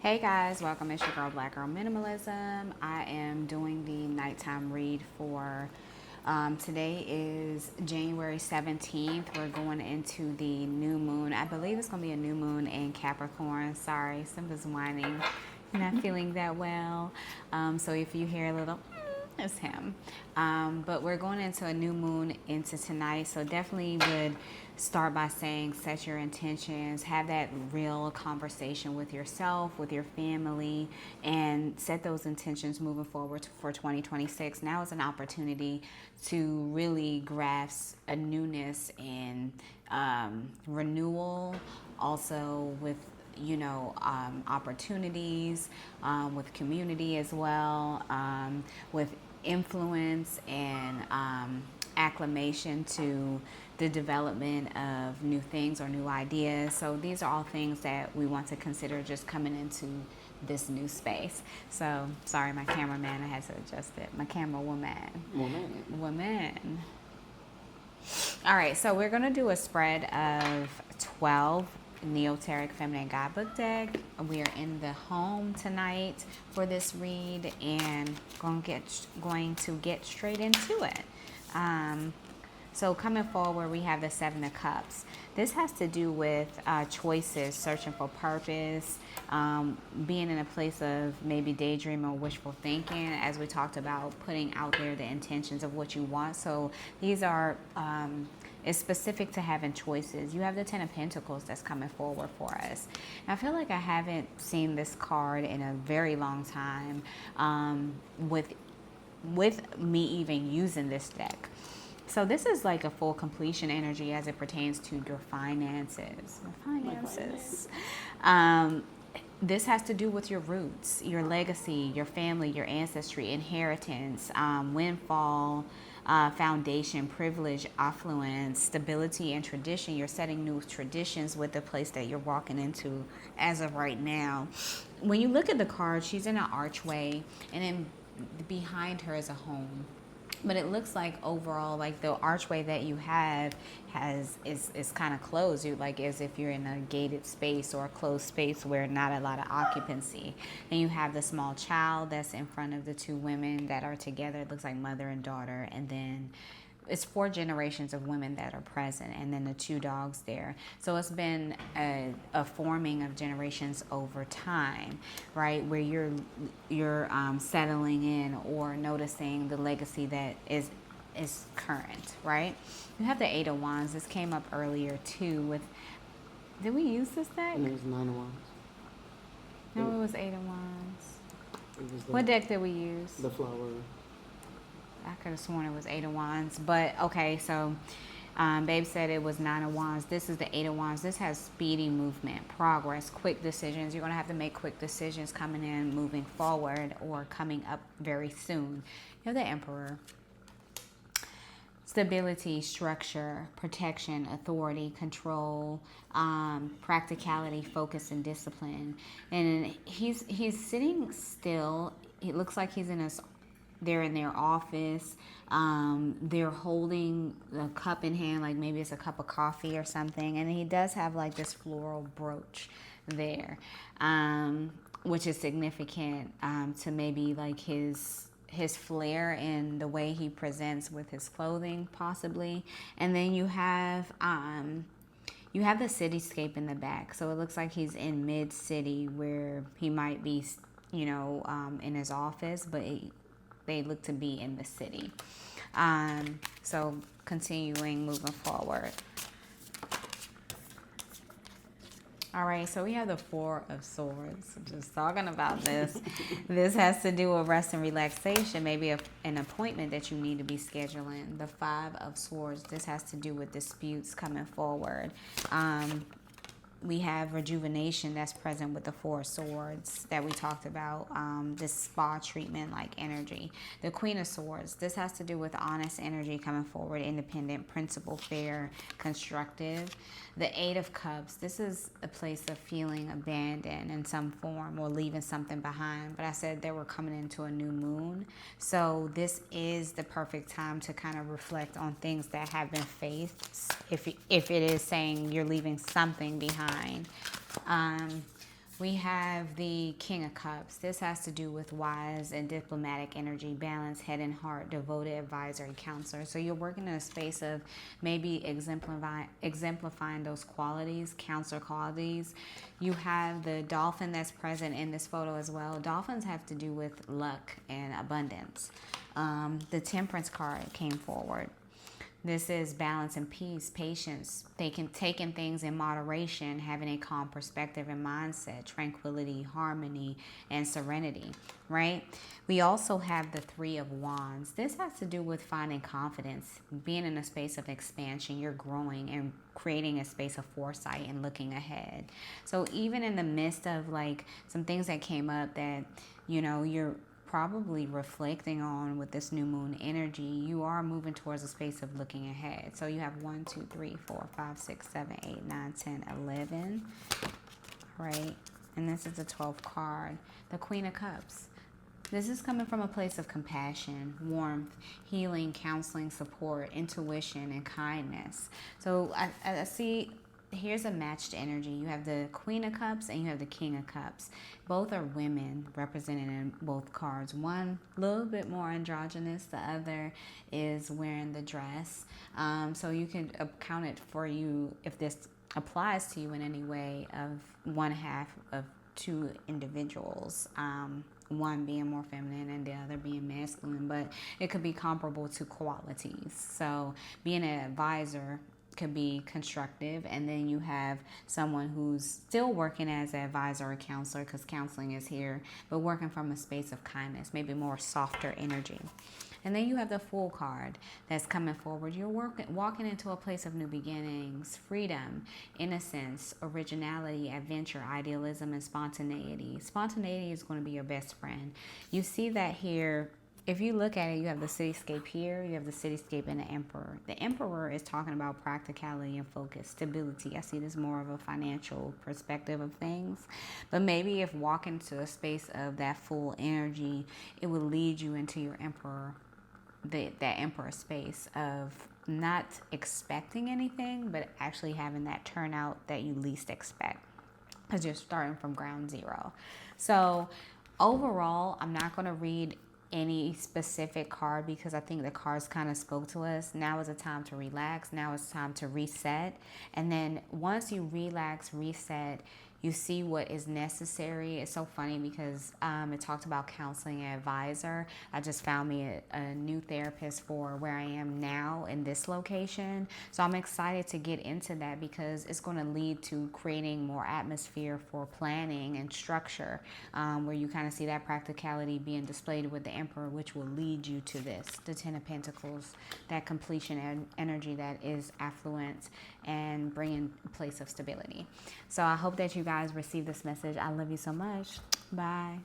Hey guys, welcome. It's your girl Black Girl Minimalism. I am doing the nighttime read for today is January 17th. We're going into the new moon. I believe it's going to be a new moon in Capricorn. Sorry, Simba's whining. Not feeling that well. So if you hear a little it's him. But we're going into a new moon into tonight. So definitely would start by saying set your intentions, have that real conversation with yourself, with your family, and set those intentions moving forward for 2026. Now is an opportunity to really grasp a newness and renewal, also with opportunities, with community as well, with influence and acclamation to the development of new things or new ideas. So these are all things that we want to consider just coming into this new space. So sorry, my cameraman, I had to adjust it. My camera woman. All right, so we're gonna do a spread of 12 Neoteric Feminine Guidebook deck. We are in the home tonight for this read and going to get straight into it. So coming forward, we have the Seven of Cups. This has to do with choices, searching for purpose, being in a place of maybe daydreaming or wishful thinking, as we talked about, putting out there the intentions of what you want. So these are, it's specific to having choices. You have the Ten of Pentacles that's coming forward for us. And I feel like I haven't seen this card in a very long time with me even using this deck. So this is like a full completion energy as it pertains to your finances. This has to do with your roots, your legacy, your family, your ancestry, inheritance, windfall, foundation, privilege, affluence, stability, and tradition. You're setting new traditions with the place that you're walking into as of right now. When you look at the card, she's in an archway, and then behind her is a home. But it looks like overall, like the archway that you have is kind of closed. You like as if you're in a gated space or a closed space where not a lot of occupancy. And you have the small child that's in front of the two women that are together. It looks like mother and daughter, and then it's 4 generations of women that are present, and then the 2 dogs there. So it's been a forming of generations over time, right? Where you're settling in or noticing the legacy that is current, right? You have the 8 of Wands. This came up earlier too. With did we use this deck? And it was 9 of Wands. No, it was 8 of Wands. What deck did we use? The flower. I could have sworn it was 8 of Wands, but okay, so Babe said it was 9 of Wands. This is the 8 of Wands. This has speedy movement, progress, quick decisions. You're going to have to make quick decisions coming in, moving forward, or coming up very soon. You're the Emperor. Stability, structure, protection, authority, control, practicality, focus, and discipline. And he's sitting still. It looks like he's in they're in their office. They're holding a cup in hand, like maybe it's a cup of coffee or something. And he does have like this floral brooch there, which is significant to maybe like his flair and the way he presents with his clothing, possibly. And then you have the cityscape in the back. So it looks like he's in mid-city where he might be, in his office, but they look to be in the city. So continuing, moving forward. All right, so we have the 4 of Swords. Just talking about this. This has to do with rest and relaxation, maybe an appointment that you need to be scheduling. The 5 of Swords. This has to do with disputes coming forward. We have rejuvenation that's present with the 4 of Swords that we talked about, this spa treatment like energy. The Queen of Swords, this has to do with honest energy coming forward, independent, principled, fair, constructive. The 8 of Cups, this is a place of feeling abandoned in some form or leaving something behind. But I said they were coming into a new moon. So this is the perfect time to kind of reflect on things that have been faced, if it is saying you're leaving something behind. We have the King of Cups. This has to do with wise and diplomatic energy, balance, head and heart, devoted advisor and counselor. So you're working in a space of maybe exemplifying those qualities, counselor qualities. You have the dolphin that's present in this photo as well. Dolphins have to do with luck and abundance. The Temperance card came forward. This is balance and peace, patience, taking things in moderation, having a calm perspective and mindset, tranquility, harmony, and serenity, right? We also have the Three of Wands. This has to do with finding confidence, being in a space of expansion. You're growing and creating a space of foresight and looking ahead. So even in the midst of like some things that came up that, you know, you're probably reflecting on with this new moon energy, you are moving towards a space of looking ahead. So you have 1, 2, 3, 4, 5, 6, 7, 8, 9, 10, 11, right? And this is the 12th card, the Queen of Cups. This is coming from a place of compassion, warmth, healing, counseling, support, intuition, and kindness. So I see here's a matched energy. You have the Queen of Cups and you have the King of Cups. Both are women represented in both cards. One a little bit more androgynous, the other is wearing the dress. So you can count it for you if this applies to you in any way, of one half of two individuals. One being more feminine and the other being masculine, but it could be comparable to qualities. So being an advisor could be constructive, and then you have someone who's still working as an advisor or counselor, because counseling is here, but working from a space of kindness, maybe more softer energy. And then you have the Fool card that's coming forward. You're walking into a place of new beginnings, freedom, innocence, originality, adventure, idealism, and spontaneity. Spontaneity is going to be your best friend. You see that here. If you look at it, you have the cityscape here, you have the cityscape and the emperor. The emperor is talking about practicality and focus, stability. I see this more of a financial perspective of things. But maybe if walking to a space of that full energy, it would lead you into your emperor, that emperor space of not expecting anything, but actually having that turnout that you least expect, because you're starting from ground zero. So overall, I'm not going to read any specific card because I think the cards kind of spoke to us. Now is a time to relax. Now it's time to reset. And then once you relax, reset, you see what is necessary. It's so funny because it talked about counseling and advisor. I just found me a new therapist for where I am now in this location. So I'm excited to get into that because it's going to lead to creating more atmosphere for planning and structure, where you kind of see that practicality being displayed with the Emperor, which will lead you to this, the Ten of Pentacles, that completion energy that is affluence and bringing a place of stability. So I hope that you guys receive this message. I love you so much. Bye.